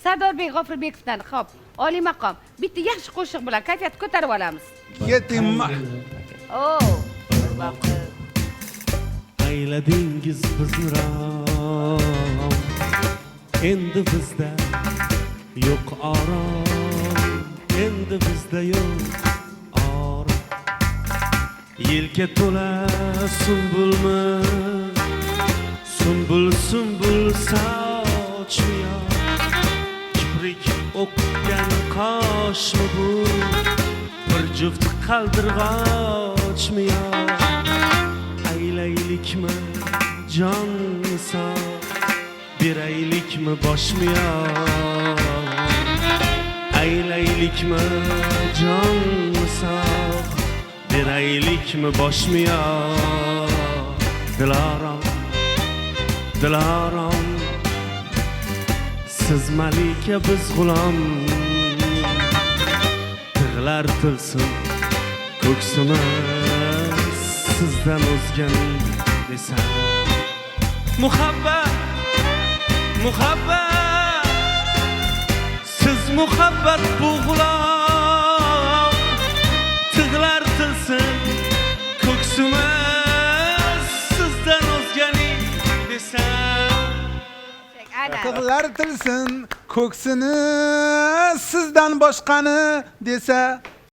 Sardorbek G'ofurbekovdan hop, oliy maqom. Bitta yaxshi qo'shiq bilan kayfiyatni ko'tarib olamiz. Yetimma. Ayladingiz bizni ram, endi bizda yo'q orom, endi bizda yo'q orom. Yelka to'la sumbulmi, sumbul sochmiyor, kiprik o'qgan qoshmi bu, bir juft qaldirg'ochmi yor. Aylaylikmi jonmi sog', beraylikmi boshmi yor. Aylaylikmi jonmi sog', beraylikmi boshmi yor. Dilarom, dilarom, siz malika biz g'ulom. Tig'lar tilsin ko'ksimiz, sizdan o'zganing desam. Muhabbat, muhabbat, siz muhabbat bu g'ulom. Tig'lar tilsin ko'ksimiz, sizdan o'zganing desam. Tig'lar tilsin ko'ksini, sizdan boshqani desa.